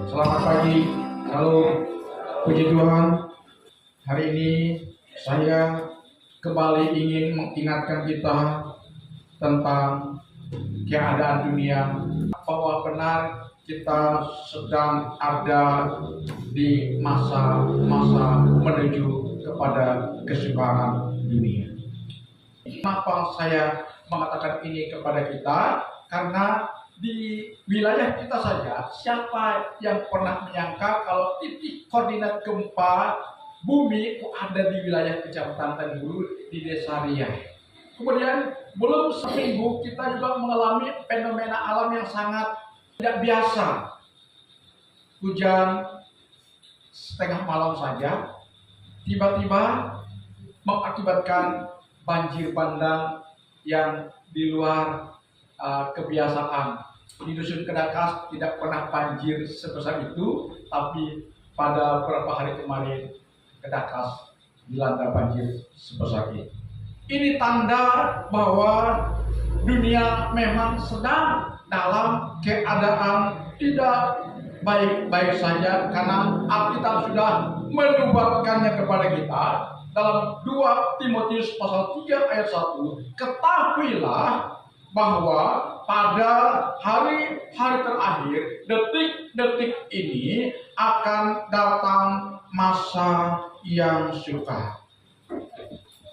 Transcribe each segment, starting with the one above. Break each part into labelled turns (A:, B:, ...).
A: Selamat pagi, halo, puji Tuhan. Hari ini saya kembali ingin mengingatkan kita tentang keadaan dunia, bahwa benar kita sedang ada di masa-masa menuju kepada kesukaran dunia. Kenapa saya mengatakan ini kepada kita? Karena di wilayah kita saja, siapa yang pernah menyangka kalau titik koordinat gempa bumi itu ada di wilayah Kecamatan Tenggulu di Desa Riau. Kemudian belum seminggu kita juga mengalami fenomena alam yang sangat tidak biasa. Hujan setengah malam saja tiba-tiba mengakibatkan banjir bandang yang di luar kebiasaan. Di Dusun Kedakas tidak pernah banjir sebesar itu, tapi pada beberapa hari kemarin Kedakas dilanda banjir sebesar itu. Ini tanda bahwa dunia memang sedang dalam keadaan tidak baik-baik saja, karena Alkitab sudah menubuatkannya kepada kita dalam 2 Timotius pasal 3 ayat 1. Ketahuilah bahwa pada hari-hari terakhir, detik-detik ini akan datang masa yang sukar.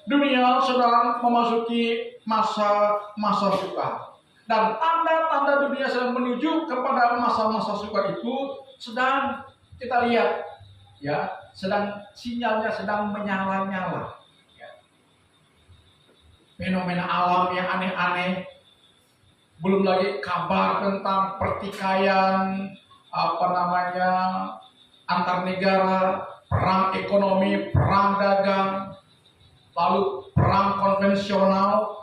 A: Dunia sedang memasuki masa sukar, dan tanda-tanda dunia sedang menuju kepada masa-masa sukar itu sedang kita lihat, ya, sinyalnya sedang menyala-nyala. Ya. Fenomena alam yang aneh-aneh, belum lagi kabar tentang pertikaian antar negara, perang ekonomi, perang dagang, lalu perang konvensional.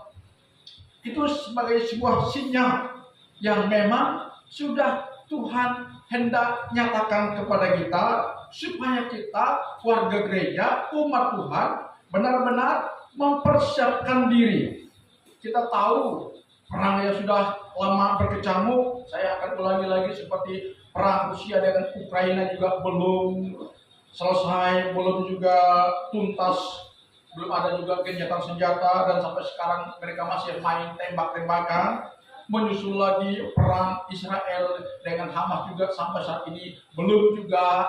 A: Itu sebagai sebuah sinyal yang memang sudah Tuhan hendak nyatakan kepada kita, supaya kita, warga gereja, umat Tuhan, benar-benar mempersiapkan diri. Kita tahu perang yang sudah lama berkecamuk. Saya akan ulangi lagi, seperti perang Rusia dengan Ukraina juga belum selesai, belum juga tuntas, belum ada juga gencatan senjata, dan sampai sekarang mereka masih main tembak-tembakan. Menyusul lagi perang Israel dengan Hamas juga sampai saat ini belum juga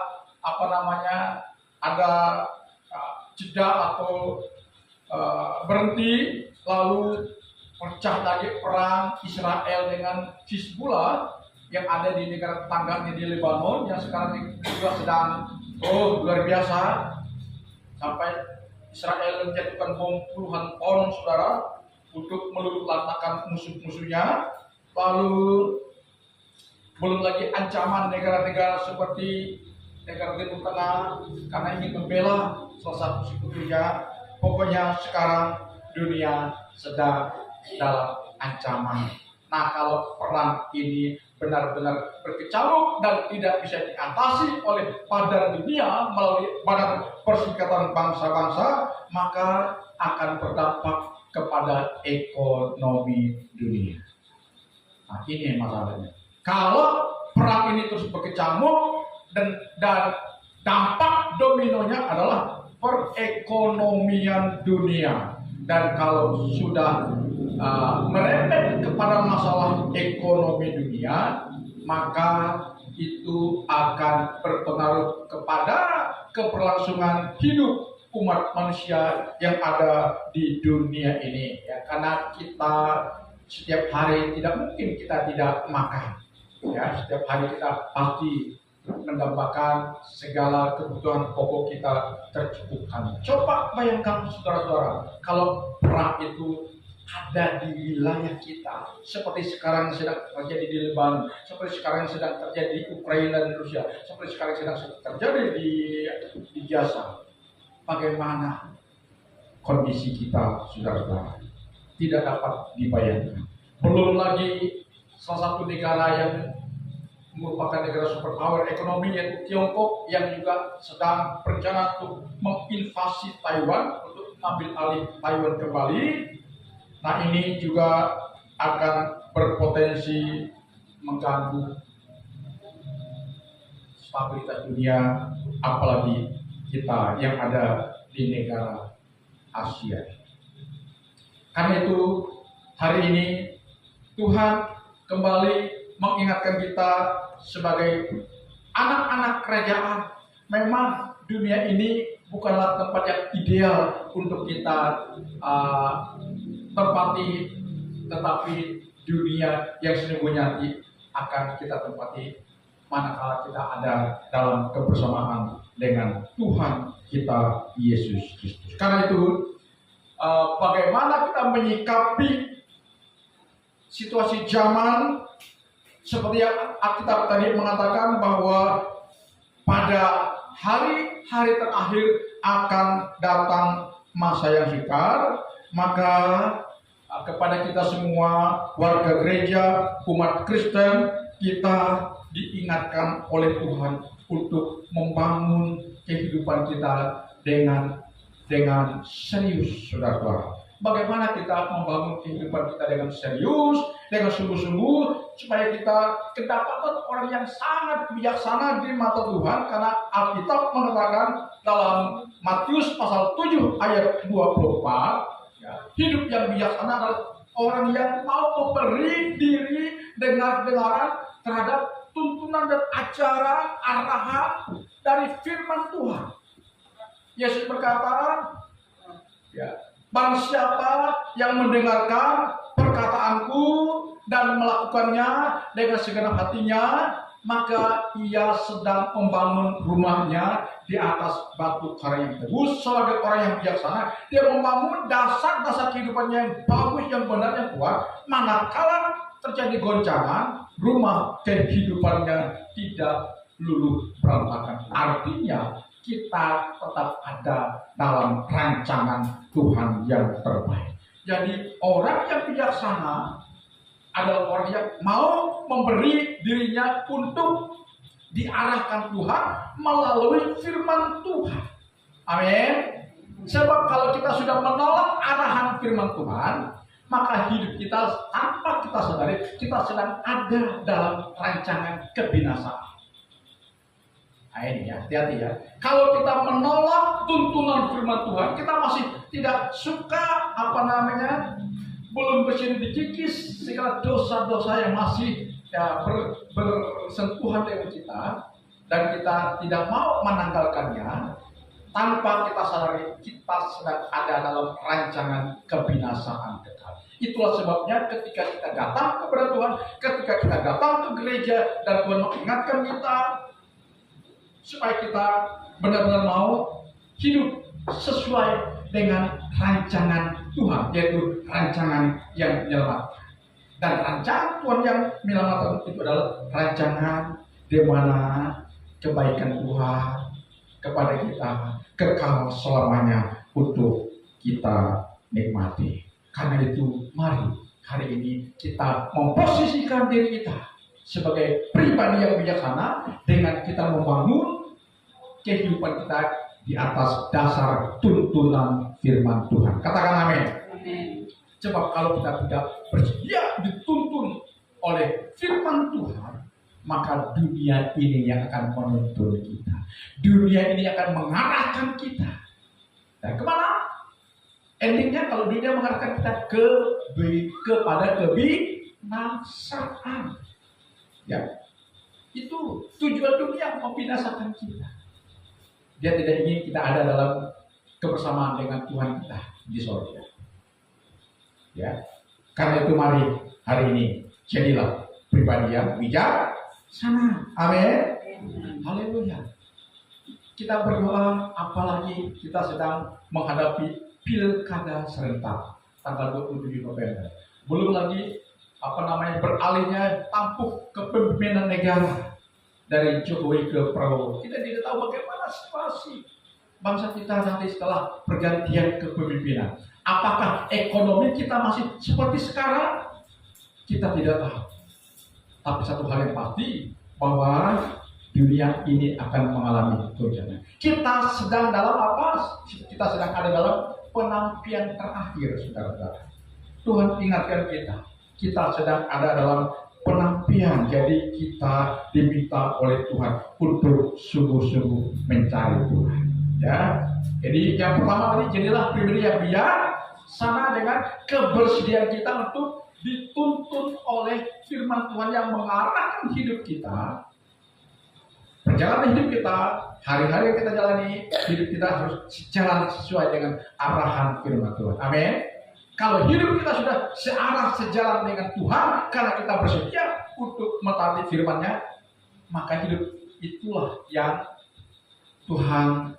A: ada jeda atau berhenti. Lalu pecah lagi perang Israel dengan Hizbullah yang ada di negara tetangganya di Lebanon, yang sekarang juga sedang luar biasa, sampai Israel menjatuhkan bom puluhan ton, saudara, untuk meluluhlantakkan musuh-musuhnya. Lalu belum lagi ancaman negara-negara seperti negara Timur Tengah karena ingin membela salah satu sekutunya. Pokoknya sekarang dunia sedang dalam ancaman. Nah, kalau perang ini benar-benar berkecamuk dan tidak bisa diatasi oleh badan dunia melalui Badan Perserikatan Bangsa-Bangsa, maka akan berdampak kepada ekonomi dunia. Nah, ini masalahnya. Kalau perang ini terus berkecamuk dan dampak dominonya adalah perekonomian dunia. Dan kalau sudah merembet kepada masalah ekonomi dunia, maka itu akan berpengaruh kepada keberlangsungan hidup umat manusia yang ada di dunia ini, ya. Karena kita setiap hari tidak mungkin kita tidak makan, ya. Setiap hari kita pasti mendapatkan segala kebutuhan pokok kita tercukupkan. Coba bayangkan, saudara-saudara, kalau perang itu ada di wilayah kita, seperti sekarang sedang terjadi di Lebanon, seperti sekarang sedang terjadi di Ukraina dan Rusia, seperti sekarang sedang terjadi di Gaza. Bagaimana kondisi kita, saudara-saudara? Tidak dapat dibayangkan. Belum lagi salah satu negara yang merupakan negara superpower ekonomi, yaitu Tiongkok, yang juga sedang berencana untuk menginvasi Taiwan, untuk mengambil alih Taiwan kembali. Nah, ini juga akan berpotensi mengganggu stabilitas dunia, apalagi kita yang ada di negara Asia. Karena itu hari ini Tuhan kembali mengingatkan kita sebagai anak-anak kerajaan. Memang dunia ini bukanlah tempat yang ideal untuk kita tempati, tetapi dunia yang sesungguhnya nanti akan kita tempati manakala kita ada dalam kebersamaan dengan Tuhan kita Yesus Kristus. Karena itu bagaimana kita menyikapi situasi zaman seperti yang Alkitab tadi mengatakan bahwa pada hari-hari terakhir akan datang masa yang sukar, maka kepada kita semua warga gereja, umat Kristen, kita diingatkan oleh Tuhan untuk membangun kehidupan kita dengan serius, saudara-saudara. Bagaimana kita membangun kehidupan kita dengan serius, dengan sungguh-sungguh, supaya kita kedapatan orang yang sangat bijaksana di mata Tuhan, karena Alkitab mengatakan dalam Matius pasal 7 ayat 24, ya, hidup yang bijaksana adalah orang yang mau memberi diri dengar-dengaran terhadap tuntunan dan ajaran arahan dari firman Tuhan. Yesus berkata, ya, barang siapa yang mendengarkan perkataanku dan melakukannya dengan segenap hatinya, maka ia sedang membangun rumahnya di atas batu karang yang teguh. Sebagai orang yang bijaksana, dia membangun dasar-dasar kehidupannya yang bagus, yang benar, yang kuat. Manakala terjadi goncangan, rumah kehidupannya tidak luluh berantakan. Artinya kita tetap ada dalam rancangan Tuhan yang terbaik. Jadi orang yang bijaksana adalah orang yang mau memberi dirinya untuk diarahkan Tuhan melalui firman Tuhan. Amin. Sebab kalau kita sudah menolak arahan firman Tuhan, maka hidup kita tanpa kita sadari, kita sedang ada dalam rancangan kebinasaan. Nah ini ya, hati-hati ya. Kalau kita menolak tuntunan firman Tuhan, kita masih tidak suka belum bersih dikikis segala dosa-dosa yang masih ya, bersentuhan dengan kita, dan kita tidak mau menanggalkannya. Tanpa kita sadari, kita sedang ada dalam rancangan kebinasaan kekal. Itulah sebabnya ketika kita datang kepada Tuhan, ketika kita datang ke gereja dan Tuhan mengingatkan kita, supaya kita benar-benar mau hidup sesuai dengan rancangan Tuhan, yaitu rancangan yang menyelamatkan. Dan rancangan Tuhan yang menyelamatkan itu adalah rancangan di mana kebaikan Tuhan kepada kita kekal selamanya untuk kita nikmati. Karena itu mari hari ini kita memposisikan diri kita sebagai pribadi yang bijaksana dengan kita membangun kehidupan kita di atas dasar tuntunan firman Tuhan. Katakan amin. Sebab kalau kita tidak bersedia dituntun oleh firman Tuhan, maka dunia ini yang akan menuntun kita. Dunia ini akan mengarahkan kita. Dan kemana? Endingnya kalau dunia mengarahkan kita kepada kebinasaan. Ya, itu tujuan dunia membinasakan kita. Dia tidak ingin kita ada dalam kebersamaan dengan Tuhan kita di surga. Ya, karena itu mari hari ini jadilah pribadi yang bijaksana. Amin. Haleluya. Kita berdoa, apalagi kita sedang menghadapi pilkada serentak tanggal 27 November. Belum lagi beralihnya tampuk kepemimpinan negara dari Jokowi ke Prabowo. Kita tidak tahu bagaimana situasi bangsa kita nanti setelah pergantian kepemimpinan. Apakah ekonomi kita masih seperti sekarang? Kita tidak tahu. Tapi satu hal yang pasti, bahwa dunia ini akan mengalami goncangan. Kita sedang dalam apa? Kita sedang ada dalam penantian terakhir, saudara-saudara. Tuhan ingatkan kita sedang ada dalam penantian kesepian. Jadi kita diminta oleh Tuhan untuk sungguh-sungguh mencari Tuhan. Ya, jadi yang pertama tadi, jadilah pribadi yang bijaksana dengan kebersediaan kita untuk dituntun oleh firman Tuhan yang mengarahkan hidup kita. Perjalanan hidup kita, hari-hari yang kita jalani, hidup kita harus jalan sesuai dengan arahan firman Tuhan. Amin. Kalau hidup kita sudah searah, sejalan dengan Tuhan, karena kita bersedia untuk mentaati firman-Nya, maka hidup itulah yang Tuhan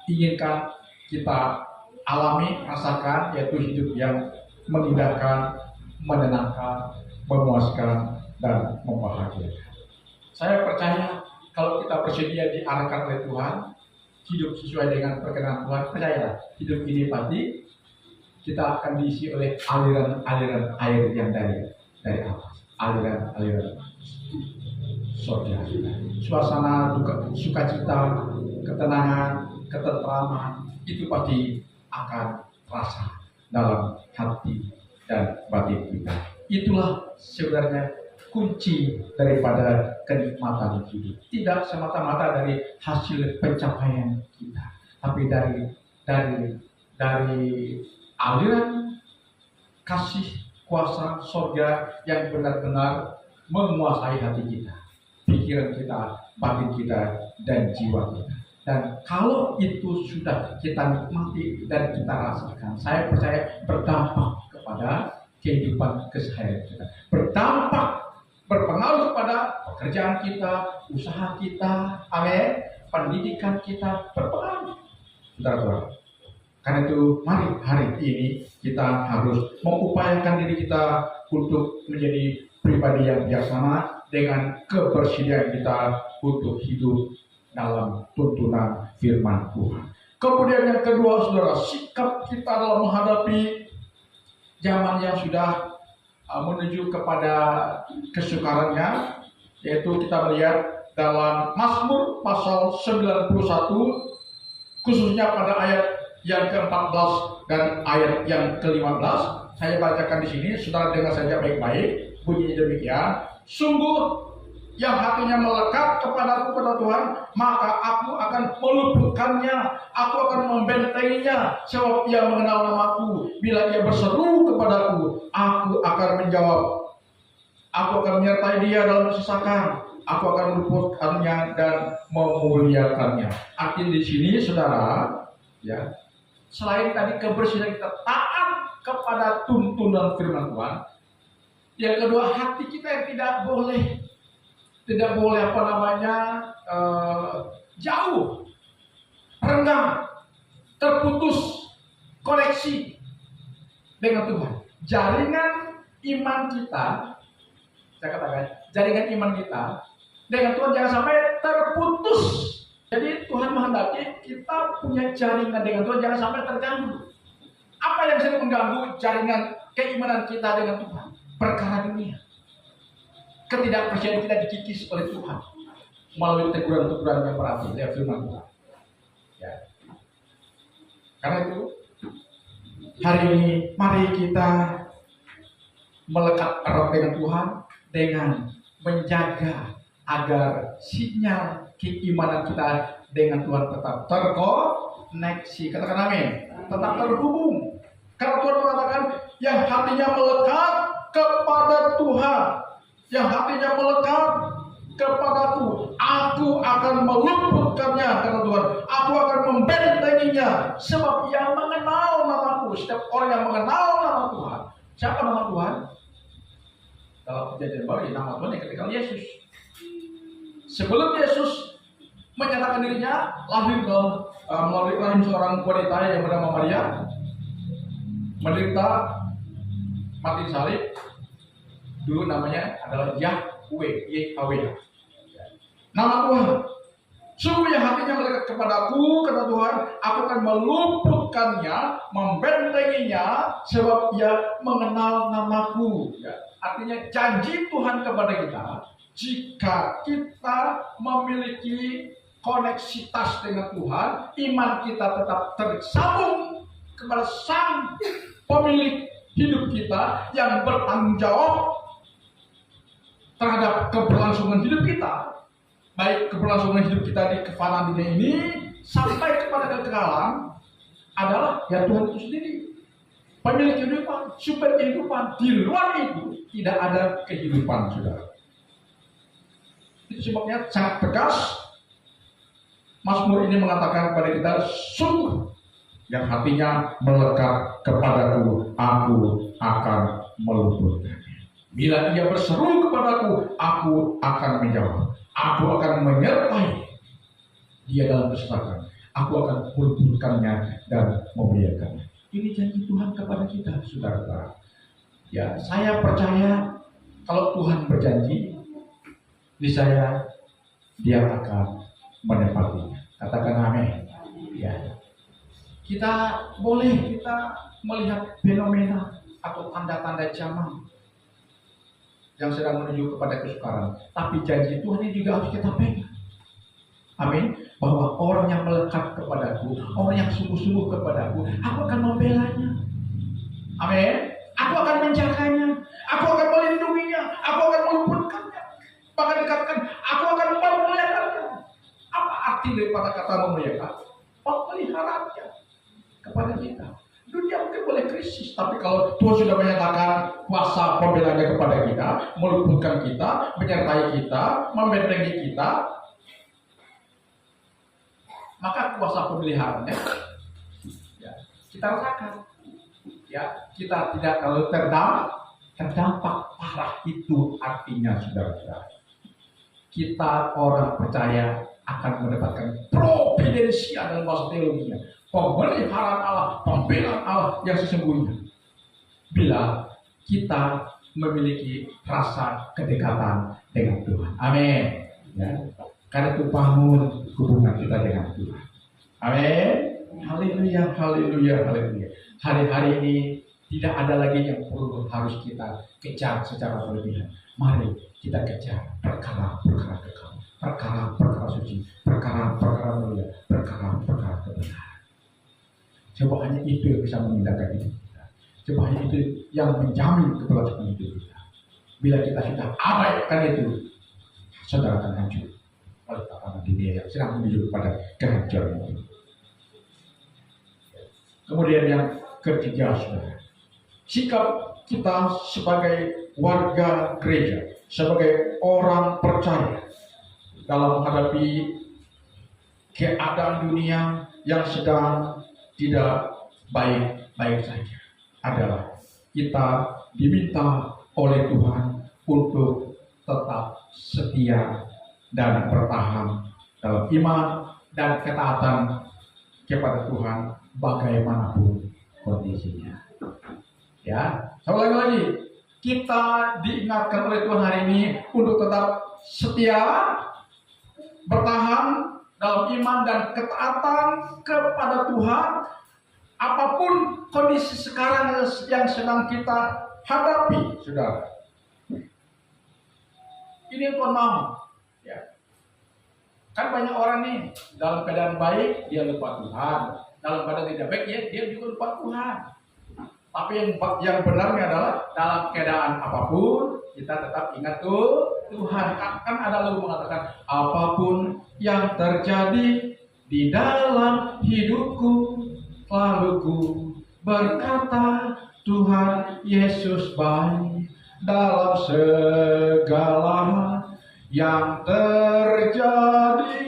A: inginkan kita alami, rasakan, yaitu hidup yang mengindahkan, menenangkan, memuaskan, dan membahagiakan. Saya percaya kalau kita bersedia diarahkan oleh Tuhan, hidup sesuai dengan perkenan Tuhan, percayalah, hidup ini pasti kita akan diisi oleh aliran-aliran air yang dari atas, aliran-aliran surga. Suasana sukacita, ketenangan, ketentraman itu pasti akan terasa dalam hati dan batin kita. Itulah sebenarnya kunci daripada kenikmatan hidup. Tidak semata-mata dari hasil pencapaian kita, tapi dari aliran kasih kuasa surga yang benar-benar menguasai hati kita, pikiran kita, batin kita, dan jiwa kita. Dan kalau itu sudah kita nikmati dan kita rasakan, saya percaya berdampak kepada kehidupan keseharian kita, berpengaruh kepada pekerjaan kita, usaha kita, amin, pendidikan kita, berpengaruh. Saudara-saudara, karena itu mari hari ini kita harus mengupayakan diri kita untuk menjadi pribadi yang bijaksana dengan kebersediaan kita untuk hidup dalam tuntunan firman Tuhan. Kemudian yang kedua, saudara, sikap kita dalam menghadapi zaman yang sudah menuju kepada kesukarannya, yaitu kita melihat dalam Mazmur pasal 91, khususnya pada ayat yang ke-14 dan ayat yang ke-15. Saya bacakan di sini, saudara dengar saja baik-baik. Bunyinya demikian: sungguh yang hatinya melekat kepadaku, kata Tuhan, maka aku akan meluputkannya, aku akan membentenginya, sebab ia mengenal namaku. Bila ia berseru kepadaku, aku akan menjawab. Aku akan menyertai dia dalam kesesakan, aku akan meluputkannya dan memuliakannya. Artinya di sini, saudara, ya, selain tadi kebersihan kita taat kepada tuntunan firman Tuhan, yang kedua, hati kita yang tidak boleh jauh, renggang, terputus koneksi dengan Tuhan. Jaringan iman kita, saya katakan, jaringan iman kita dengan Tuhan jangan sampai terputus. Jadi Tuhan menghendaki kita punya jaringan dengan Tuhan jangan sampai terganggu. Apa yang sering mengganggu jaringan keimanan kita dengan Tuhan? Perkara dunia. Ketidakpercayaan kita dikikis oleh Tuhan melalui teguran-teguran yang berarti dari firman Tuhan. Ya. Karena itu hari ini mari kita melekat erat dengan Tuhan dengan menjaga agar sinyal keimanan kita dengan Tuhan tetap terkoneksi. Katakan amin. Tetap terhubung. Karena Tuhan mengatakan yang hatinya melekat kepada Tuhan, yang hatinya melekat kepadaku, aku akan meluputkannya, kata Tuhan. Aku akan membentenginya, sebab ia mengenal namaku. Setiap orang yang mengenal nama Tuhan. Siapa nama Tuhan? Dalam Perjanjian Baru, nama Tuhan yang ketika Yesus. Sebelum Yesus menyatakan dirinya lahir melalui rahim seorang wanita yang bernama Maria, menderita mati salib. Dulu namanya adalah Yahweh, YHWH. Nama Tuhan. Sungguh yang hatinya melekat kepadaku, kata Tuhan, aku akan meluputkannya, membentenginya, sebab ia mengenal namaku. Ya. Artinya janji Tuhan kepada kita, jika kita memiliki koneksitas dengan Tuhan, iman kita tetap tersambung kepada Sang Pemilik hidup kita yang bertanggung jawab terhadap keberlangsungan hidup kita, baik keberlangsungan hidup kita di kefanaan dunia ini sampai kepada kekekalan, adalah ya Tuhan itu sendiri, pemilik kehidupan, sumber kehidupan. Di luar itu tidak ada kehidupan, saudara. Itu sebabnya sangat tegas Mazmur ini mengatakan kepada kita, sungguh yang hatinya melekat kepadaku, aku akan meluputkannya. Bila ia berseru kepadaku, aku akan menjawab. Aku akan menyertai dia dalam kesusahan. Aku akan meluputkannya dan memuliakannya. Ini janji Tuhan kepada kita, saudara-saudara. Ya, saya percaya kalau Tuhan berjanji, niscaya dia akan menepatinya. Katakan amin. Ya. Kita melihat fenomena atau tanda-tanda zaman yang sedang menuju kepada kesukaran. Tapi janji Tuhan ini juga harus kita pegang. Amin. Bahwa orang yang melekat kepadaku, orang yang sungguh-sungguh kepadaku, aku akan membelanya. Amin. Aku akan menjaganya, aku akan melindunginya, aku akan meluputkannya. Bahkan dikatakan, aku akan memuliakannya. Apa arti daripada kata memuliakan? Pemeliharaannya kepada kita. Dunia mungkin boleh krisis, tapi kalau Tuhan sudah menyatakan kuasa pembelanya kepada kita, meluputkan kita, menyertai kita, membentengi kita, maka kuasa pemeliharaannya ya, kita rasakan. Ya, kita tidak terlalu terdampak parah. Itu artinya, saudara-saudara, kita orang percaya akan mendapatkan providensia dalam bahasa teologinya, pemeliharaan Allah, pembelaan Allah yang sesungguhnya bila kita memiliki rasa kedekatan dengan Tuhan. Amin. Ya. Karena itu bangun hubungan kita dengan Tuhan. Amin. Haleluya, haleluya, haleluya. Hari-hari ini tidak ada lagi yang perlu harus kita kejar secara berlebihan. Mari kita kejar perkara-perkara kekal, perkara-perkara suci, perkara-perkara mulia, perkara-perkara kebenaran. Coba hanya itu yang bisa memindahkan hidup kita. Coba hanya itu yang menjamin keberlangsungan hidup kita. Bila kita sudah abaikan itu, saudara akan hancur oleh tatanan dunia yang sedang menuju kepada kehancuran itu. Kemudian yang ketiga, saudara, sikap kita sebagai warga gereja, sebagai orang percaya dalam menghadapi keadaan dunia yang sedang tidak baik-baik saja adalah kita diminta oleh Tuhan untuk tetap setia dan bertahan dalam iman dan ketaatan kepada Tuhan bagaimanapun kondisinya. Ya, sekali lagi kita diingatkan oleh Tuhan hari ini untuk tetap setia, bertahan dalam iman dan ketaatan kepada Tuhan, apapun kondisi sekarang yang sedang kita hadapi, saudara. Ini yang Tuhan mau. Ya. Kan banyak orang nih dalam keadaan baik dia lupa Tuhan, dalam keadaan tidak baik dia juga lupa Tuhan. Tapi yang benarnya adalah dalam keadaan apapun kita tetap ingat Tuhan. Kan ada lagu mengatakan, apapun yang terjadi di dalam hidupku, lalu ku berkata Tuhan Yesus baik dalam segala yang terjadi.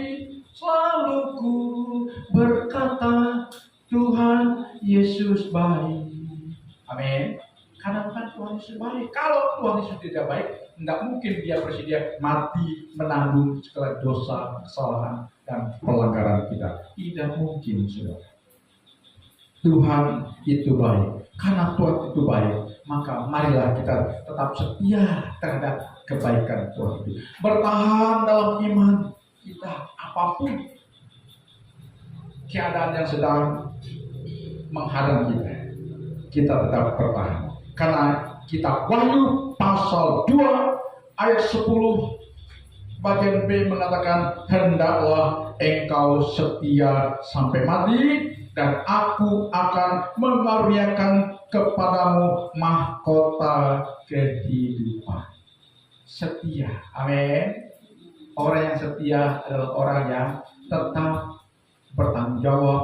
A: Selalu ku berkata Tuhan Yesus baik. Amin. Karena bukan Tuhan Yesus baik. Kalau Tuhan Yesus tidak baik, tidak mungkin dia bersedia mati menanggung segala dosa, kesalahan, dan pelanggaran kita. Tidak mungkin, saudara. Tuhan itu baik. Karena Tuhan itu baik, maka marilah kita tetap setia terhadap kebaikan Tuhan itu. Bertahan dalam iman kita, apapun keadaan yang sedang menghadang kita tetap bertahan. Karena kitab Wahyu pasal 2 ayat 10 bagian B mengatakan, hendaklah engkau setia sampai mati, dan aku akan mengaruniakan kepadamu mahkota kehidupan. setia. Amin. Orang yang setia adalah orang yang tetap bertanggung jawab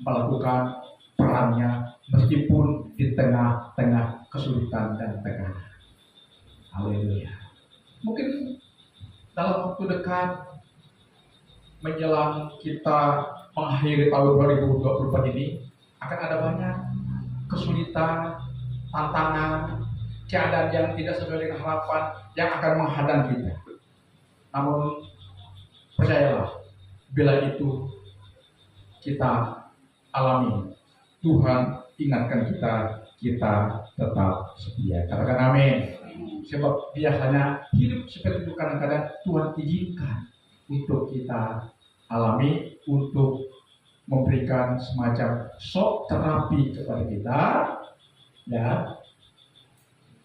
A: melakukan perannya meskipun di tengah-tengah kesulitan dan tekanan. Haleluya. Mungkin dalam waktu dekat menjelang kita mengakhiri tahun 2024 ini akan ada banyak kesulitan, tantangan, keadaan yang tidak sesuai dengan harapan yang akan menghadang kita. Namun percayalah, bila itu kita alami, Tuhan ingatkan kita tetap setia. Katakan amin. Sebab biasanya hidup seperti itu kadang-kadang Tuhan izinkan untuk kita alami, untuk memberikan semacam shock terapi kepada kita, ya.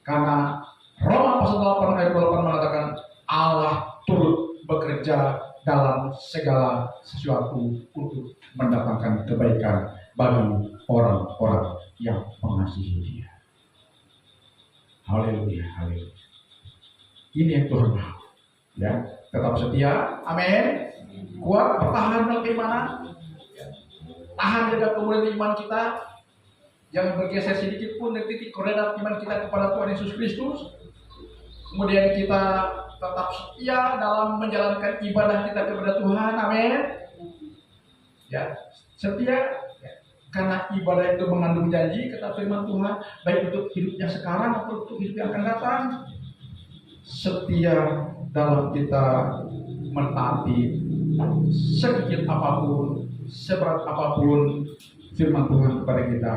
A: Karena Roma pasal 8 ayat 28 mengatakan Allah turut bekerja dalam segala sesuatu untuk mendatangkan kebaikan bagi orang-orang yang mengasihi Dia. Haleluya, haleluya. Ini yang Tuhan mau. Ya, tetap setia, amin. Kuat bertahan dalam keimanan. Tahan jaga kemuliaan iman kita. Jangan bergeser sedikit pun dari titik koordinat iman kita kepada Tuhan Yesus Kristus. Kemudian kita tetap setia dalam menjalankan ibadah kita kepada Tuhan, amin. Ya, setia karena ibadah itu mengandung janji, kata firman Tuhan, baik untuk hidupnya sekarang atau untuk hidup yang akan datang. Setia dalam kita mentaati sedikit apapun, seberat apapun firman Tuhan kepada kita,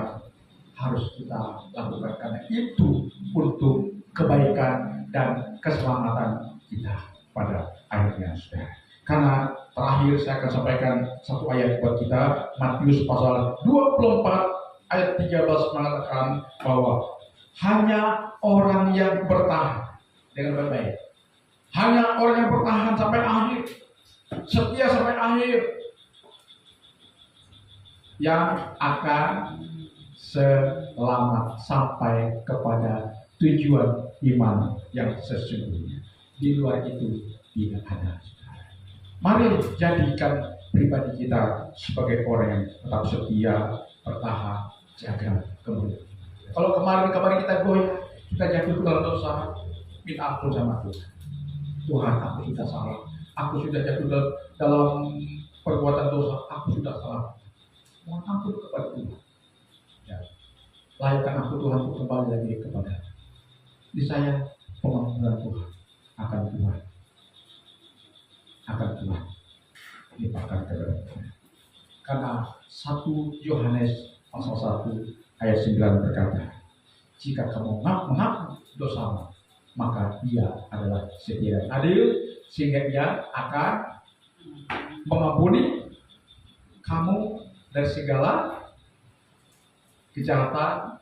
A: harus kita lakukan karena itu untuk kebaikan dan keselamatan kita pada akhirnya, saudara. Karena terakhir saya akan sampaikan satu ayat buat kita, Matius pasal 24 ayat 13 mengatakan bahwa hanya orang yang bertahan dengan baik, hanya orang yang bertahan sampai akhir, setia sampai akhir, yang akan selamat sampai kepada tujuan iman yang sesungguhnya. Di luar itu tidak ada. Mari jadikan pribadi kita sebagai orang yang tetap setia, bertahan, jaga kemuliaan. Kalau kemarin kita goyah, kita jatuh ke dalam dosa, minta ampun sama Tuhan. Tuhan, aku sudah salah. Aku sudah jatuh dalam perbuatan dosa. Aku sudah salah. Mohon ampun kepada Tuhan. Ya. Layakkan aku Tuhan untuk kembali lagi kepada di saya pengampunan Tuhan akan Tuhan limpahkan kepada Tuhan. Karena 1 Yohanes pasal 1 ayat 9 berkata, jika kamu mengaku dosamu, maka Dia adalah setia dan adil, sehingga Dia akan mengampuni kamu dari segala kejahatan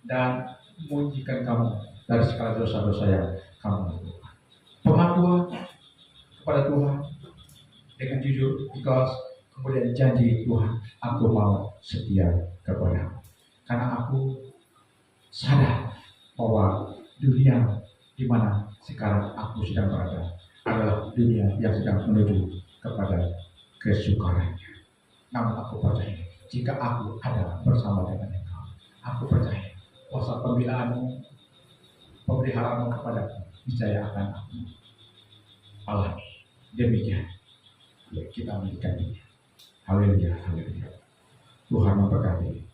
A: dan mengujikan kamu dari segala dosa-dosa yang kamu lakukan. Pengakuan kepada Tuhan dengan jujur, ikhlas, kemudian janji Tuhan, aku mau setia kepadamu. Karena aku sadar bahwa dunia di mana sekarang aku sedang berada adalah dunia yang sedang menuju kepada kesukarannya. Namun aku percaya jika aku ada bersama dengan Engkau, aku percaya kuasa pembelaanmu, pemeliharaanmu kepadaku, niscaya akan aku alami. Demikian ya, kita menjadikan dia. Haleluya, haleluya. Tuhan memberkati.